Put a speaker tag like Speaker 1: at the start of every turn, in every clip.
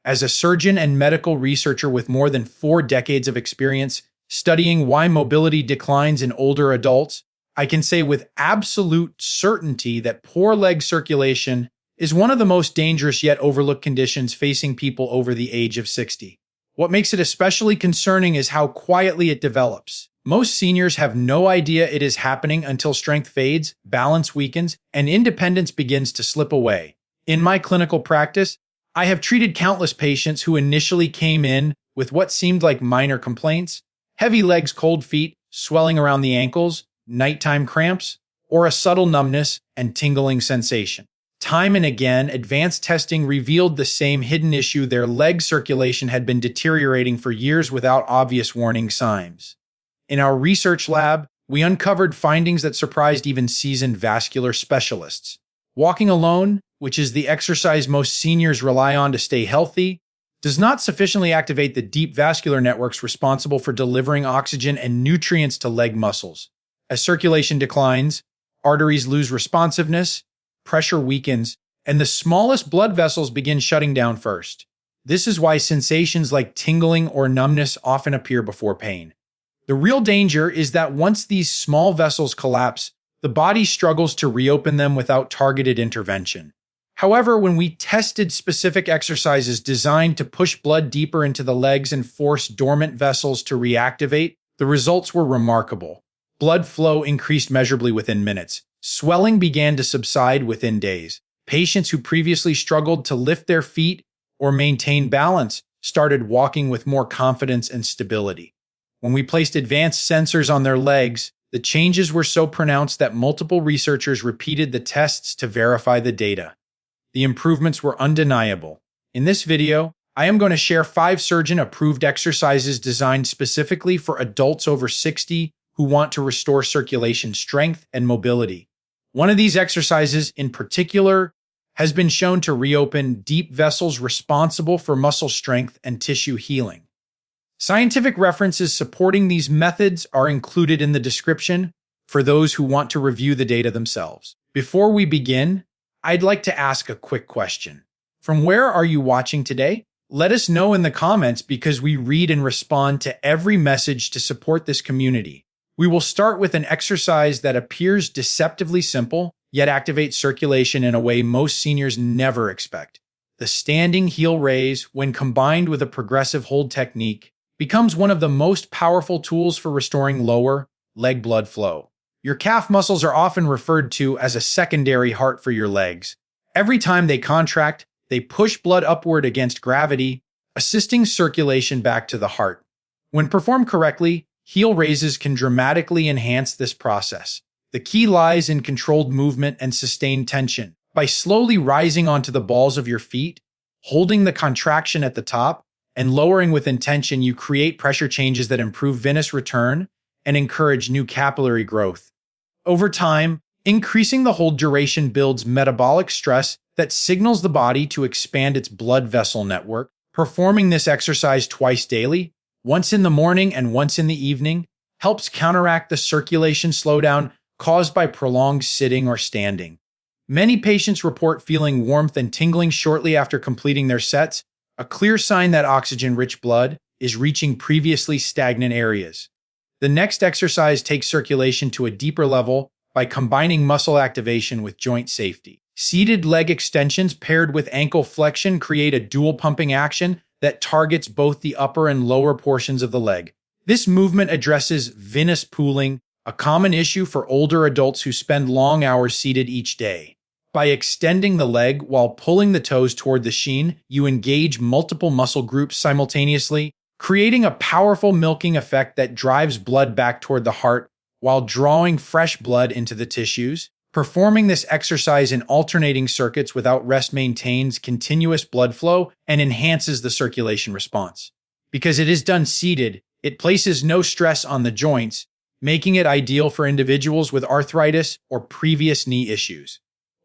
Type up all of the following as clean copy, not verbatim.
Speaker 1: As a surgeon and medical researcher with more than 4 decades of experience studying why mobility declines in older adults, I can say with absolute certainty that poor leg circulation is one of the most dangerous yet overlooked conditions facing people over the age of 60. What makes it especially concerning is how quietly it develops. Most seniors have no idea it is happening until strength fades, balance weakens, and independence begins to slip away. In my clinical practice, I have treated countless patients who initially came in with what seemed like minor complaints: heavy legs, cold feet, swelling around the ankles, nighttime cramps, or a subtle numbness and tingling sensation. Time and again, advanced testing revealed the same hidden issue: their leg circulation had been deteriorating for years without obvious warning signs. In our research lab, we uncovered findings that surprised even seasoned vascular specialists. Walking alone, which is the exercise most seniors rely on to stay healthy, does not sufficiently activate the deep vascular networks responsible for delivering oxygen and nutrients to leg muscles. As circulation declines, arteries lose responsiveness, pressure weakens, and the smallest blood vessels begin shutting down first. This is why sensations like tingling or numbness often appear before pain. The real danger is that once these small vessels collapse, the body struggles to reopen them without targeted intervention. However, when we tested specific exercises designed to push blood deeper into the legs and force dormant vessels to reactivate, the results were remarkable. Blood flow increased measurably within minutes. Swelling began to subside within days. Patients who previously struggled to lift their feet or maintain balance started walking with more confidence and stability. When we placed advanced sensors on their legs, the changes were so pronounced that multiple researchers repeated the tests to verify the data. The improvements were undeniable. In this video, I am going to share 5 surgeon-approved exercises designed specifically for adults over 60 who want to restore circulation strength and mobility. One of these exercises in particular has been shown to reopen deep vessels responsible for muscle strength and tissue healing. Scientific references supporting these methods are included in the description for those who want to review the data themselves. Before we begin, I'd like to ask a quick question. From where are you watching today? Let us know in the comments because we read and respond to every message to support this community. We will start with an exercise that appears deceptively simple, yet activates circulation in a way most seniors never expect. The standing heel raise, when combined with a progressive hold technique, becomes one of the most powerful tools for restoring lower leg blood flow. Your calf muscles are often referred to as a secondary heart for your legs. Every time they contract, they push blood upward against gravity, assisting circulation back to the heart. When performed correctly, heel raises can dramatically enhance this process. The key lies in controlled movement and sustained tension. By slowly rising onto the balls of your feet, holding the contraction at the top, and lowering with intention, you create pressure changes that improve venous return and encourage new capillary growth. Over time, increasing the hold duration builds metabolic stress that signals the body to expand its blood vessel network. Performing this exercise twice daily, once in the morning and once in the evening, helps counteract the circulation slowdown caused by prolonged sitting or standing. Many patients report feeling warmth and tingling shortly after completing their sets, a clear sign that oxygen-rich blood is reaching previously stagnant areas. The next exercise takes circulation to a deeper level by combining muscle activation with joint safety. Seated leg extensions paired with ankle flexion create a dual pumping action that targets both the upper and lower portions of the leg. This movement addresses venous pooling, a common issue for older adults who spend long hours seated each day. By extending the leg while pulling the toes toward the shin, you engage multiple muscle groups simultaneously, creating a powerful milking effect that drives blood back toward the heart while drawing fresh blood into the tissues. Performing this exercise in alternating circuits without rest maintains continuous blood flow and enhances the circulation response. Because it is done seated, it places no stress on the joints, making it ideal for individuals with arthritis or previous knee issues.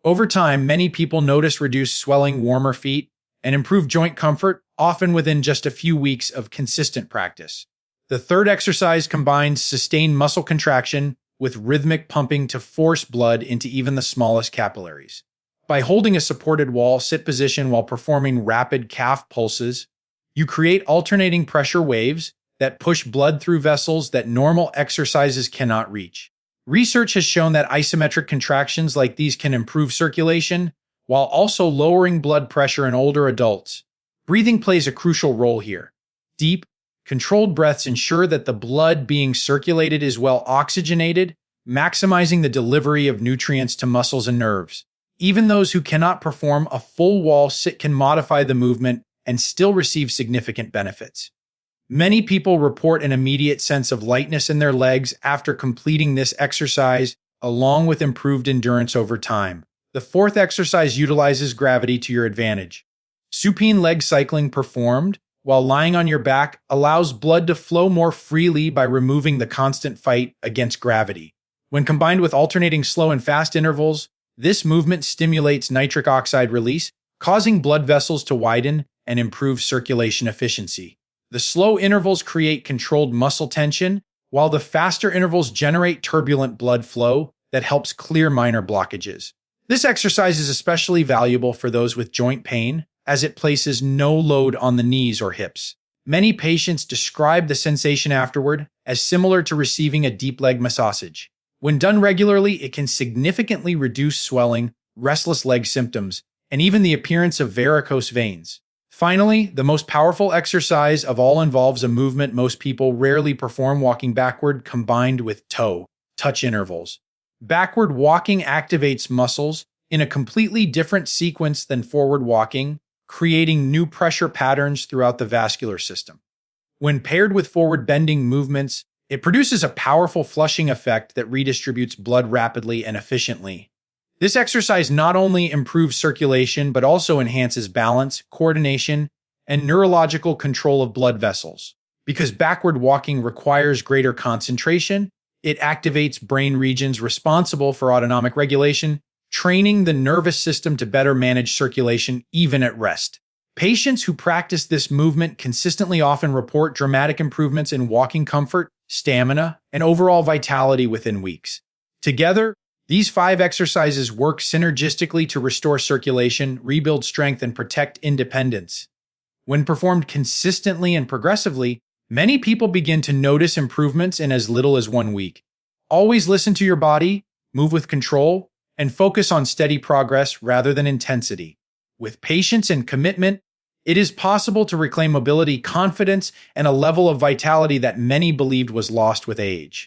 Speaker 1: Over time, many people notice reduced swelling, warmer feet, and improved joint comfort, often within just a few weeks of consistent practice. The third exercise combines sustained muscle contraction with rhythmic pumping to force blood into even the smallest capillaries. By holding a supported wall sit position while performing rapid calf pulses, you create alternating pressure waves that push blood through vessels that normal exercises cannot reach. Research has shown that isometric contractions like these can improve circulation while also lowering blood pressure in older adults. Breathing plays a crucial role here. Deep, controlled breaths ensure that the blood being circulated is well oxygenated, maximizing the delivery of nutrients to muscles and nerves. Even those who cannot perform a full wall sit can modify the movement and still receive significant benefits. Many people report an immediate sense of lightness in their legs after completing this exercise, along with improved endurance over time. The fourth exercise utilizes gravity to your advantage. Supine leg cycling performed while lying on your back allows blood to flow more freely by removing the constant fight against gravity. When combined with alternating slow and fast intervals, this movement stimulates nitric oxide release, causing blood vessels to widen and improve circulation efficiency. The slow intervals create controlled muscle tension, while the faster intervals generate turbulent blood flow that helps clear minor blockages. This exercise is especially valuable for those with joint pain, as it places no load on the knees or hips. Many patients describe the sensation afterward as similar to receiving a deep leg massage. When done regularly, it can significantly reduce swelling, restless leg symptoms, and even the appearance of varicose veins. Finally, the most powerful exercise of all involves a movement most people rarely perform: walking backward combined with toe-touch intervals. Backward walking activates muscles in a completely different sequence than forward walking, creating new pressure patterns throughout the vascular system. When paired with forward bending movements, it produces a powerful flushing effect that redistributes blood rapidly and efficiently. This exercise not only improves circulation, but also enhances balance, coordination, and neurological control of blood vessels. Because backward walking requires greater concentration, it activates brain regions responsible for autonomic regulation, training the nervous system to better manage circulation even at rest. Patients who practice this movement consistently often report dramatic improvements in walking comfort, stamina, and overall vitality within weeks. Together, these 5 exercises work synergistically to restore circulation, rebuild strength, and protect independence. When performed consistently and progressively, many people begin to notice improvements in as little as 1 week. Always listen to your body, move with control, and focus on steady progress rather than intensity. With patience and commitment, it is possible to reclaim mobility, confidence, and a level of vitality that many believed was lost with age.